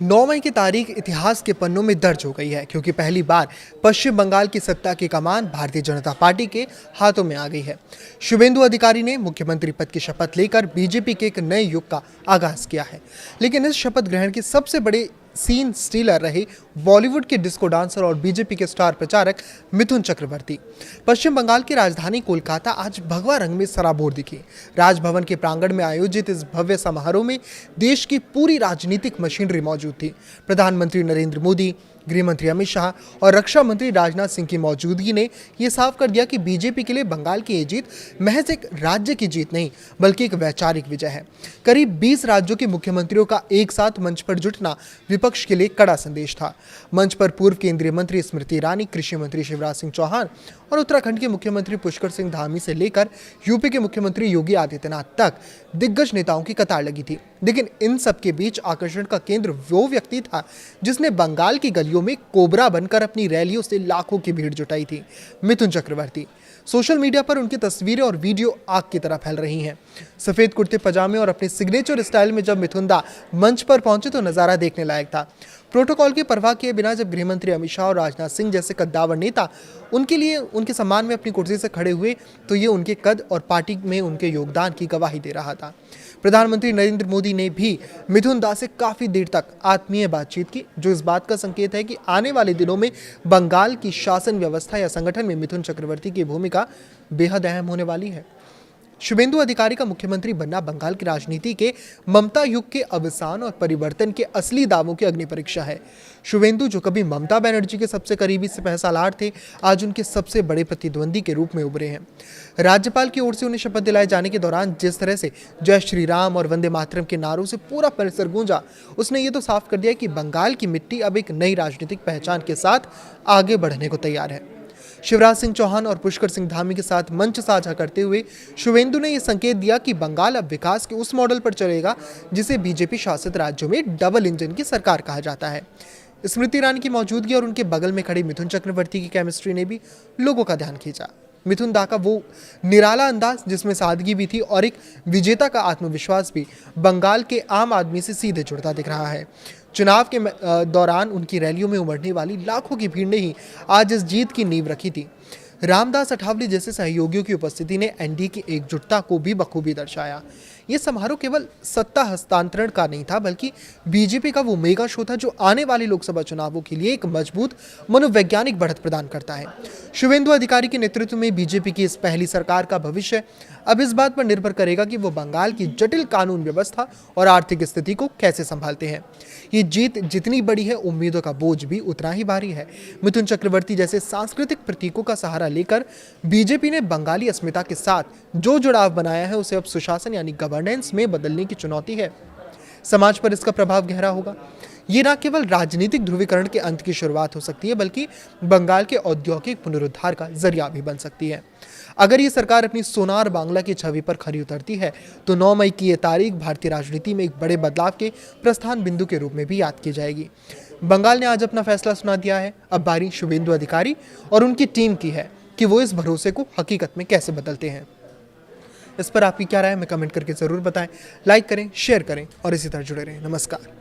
9 मई की तारीख इतिहास के पन्नों में दर्ज हो गई है क्योंकि पहली बार पश्चिम बंगाल की सत्ता की कमान भारतीय जनता पार्टी के हाथों में आ गई है। शुभेंदु अधिकारी ने मुख्यमंत्री पद की शपथ लेकर बीजेपी के एक नए युग का आगाज किया है। लेकिन इस शपथ ग्रहण के सबसे बड़े सीन स्टीलर रहे बॉलीवुड के डिस्को डांसर और बीजेपी के स्टार प्रचारक मिथुन चक्रवर्ती। पश्चिम बंगाल की राजधानी कोलकाता आज भगवा रंग में सराबोर दिखी। राजभवन के प्रांगण में आयोजित इस भव्य समारोह में देश की पूरी राजनीतिक मशीनरी मौजूद थी। प्रधानमंत्री नरेंद्र मोदी, गृह मंत्री अमित शाह और रक्षा मंत्री राजनाथ सिंह की मौजूदगी ने यह साफ कर दिया कि बीजेपी के लिए बंगाल की ये जीत महज एक राज्य की जीत नहीं बल्कि एक वैचारिक विजय है। करीब 20 राज्यों के मुख्यमंत्रियों का एक साथ मंच पर जुटना विपक्ष के लिए कड़ा संदेश था। मंच पर पूर्व केंद्रीय मंत्री स्मृति ईरानी, कृषि मंत्री शिवराज सिंह चौहान और उत्तराखंड के मुख्यमंत्री पुष्कर सिंह धामी से लेकर यूपी के मुख्यमंत्री योगी आदित्यनाथ तक दिग्गज नेताओं की कतार लगी थी। लेकिन इन सब के बीच आकर्षण का केंद्र वो व्यक्ति था जिसने बंगाल की गलियों में कोबरा बनकर अपनी रैलियों से लाखों की भीड़ जुटाई थी, मिथुन चक्रवर्ती। सोशल मीडिया पर उनकी तस्वीरें और वीडियो आग की तरह फैल रही हैं। सफेद कुर्ते पजामे और अपने सिग्नेचर स्टाइल में जब मिथुन दा मंच पर पहुंचे तो नजारा देखने लायक था। प्रोटोकॉल की परवाह किए बिना जब गृह मंत्री अमित शाह और राजनाथ सिंह जैसे कद्दावर नेता उनके लिए उनके सम्मान में अपनी कुर्सी से खड़े हुए तो ये उनके कद और पार्टी में उनके योगदान की गवाही दे रहा था। प्रधानमंत्री नरेंद्र मोदी ने भी मिथुन दा से काफी देर तक आत्मीय बातचीत की, जो इस बात का संकेत है कि आने वाले दिनों में बंगाल की शासन व्यवस्था या संगठन में मिथुन चक्रवर्ती की भूमिका बेहद अहम होने वाली है। शुभेंदु अधिकारी का मुख्यमंत्री बनना बंगाल की राजनीति के ममता युग के अवसान और परिवर्तन के असली दावों की अग्नि परीक्षा है। शुभेंदु, जो कभी ममता बनर्जी के सबसे करीबी सिपहसालार थे, आज उनके सबसे बड़े प्रतिद्वंदी के रूप में उभरे हैं। राज्यपाल की ओर से उन्हें शपथ दिलाए जाने के दौरान जिस तरह से जय श्री राम और वंदे मातरम के नारों से पूरा परिसर गूंजा, उसने ये तो साफ कर दिया कि बंगाल की मिट्टी अब एक नई राजनीतिक पहचान के साथ आगे बढ़ने को तैयार है। शिवराज सिंह चौहान और पुष्कर सिंह धामी के साथ मंच साझा करते हुए शुभेंदु ने यह संकेत दिया कि बंगाल अब विकास के उस मॉडल पर चलेगा जिसे बीजेपी शासित राज्यों में डबल इंजन की सरकार कहा जाता है। स्मृति ईरानी की मौजूदगी और उनके बगल में खड़े मिथुन चक्रवर्ती की केमिस्ट्री ने भी लोगों का ध्यान खींचा। मिथुन दा का वो निराला अंदाज जिसमें सादगी भी थी और एक विजेता का आत्मविश्वास भी बंगाल के आम आदमी से सीधे जुड़ता दिख रहा है। चुनाव के दौरान उनकी रैलियों में उमड़ने वाली लाखों की भीड़ ने ही आज इस जीत की नींव रखी थी। रामदास अठावले जैसे सहयोगियों की उपस्थिति ने एनडीए की एकजुटता को भी बखूबी दर्शाया। यह समारोह केवल सत्ता हस्तांतरण का नहीं था बल्कि बीजेपी का वो मेगा शो था जो आने वाले लोकसभा चुनावों के लिए एक मजबूत मनोवैज्ञानिक बढ़त प्रदान करता है। शुभेंदु अधिकारी के नेतृत्व में बीजेपी की इस पहली सरकार का भविष्य अब इस बात पर निर्भर करेगा कि वो बंगाल की जटिल कानून व्यवस्था और आर्थिक स्थिति को कैसे संभालते हैं। ये जीत जितनी बड़ी है, उम्मीदों का बोझ भी उतना ही भारी है। मिथुन चक्रवर्ती जैसे सांस्कृतिक प्रतीकों का सहारा लेकर बीजेपी ने बंगाली अस्मिता के साथ जो जुड़ाव बनाया है उसे अब सुशासन यानी गवर्नेंस में बदलने की चुनौती है। समाज पर इसका प्रभाव गहरा होगा। ये न केवल राजनीतिक ध्रुवीकरण के अंत की शुरुआत हो सकती है बल्कि बंगाल के औद्योगिक पुनरुद्धार का जरिया भी बन सकती है। अगर ये सरकार अपनी सोनार बांग्ला की छवि पर खरी उतरती है तो 9 मई की ये तारीख भारतीय राजनीति में एक बड़े बदलाव के प्रस्थान बिंदु के रूप में भी याद की जाएगी। बंगाल ने आज अपना फैसला सुना दिया है। अब बारी शुभेंदु अधिकारी और उनकी टीम की है कि वो इस भरोसे को हकीकत में कैसे बदलते हैं। इस पर आपकी क्या राय है, हमें कमेंट करके जरूर बताएं। लाइक करें, शेयर करें और इसी तरह जुड़े रहें। नमस्कार।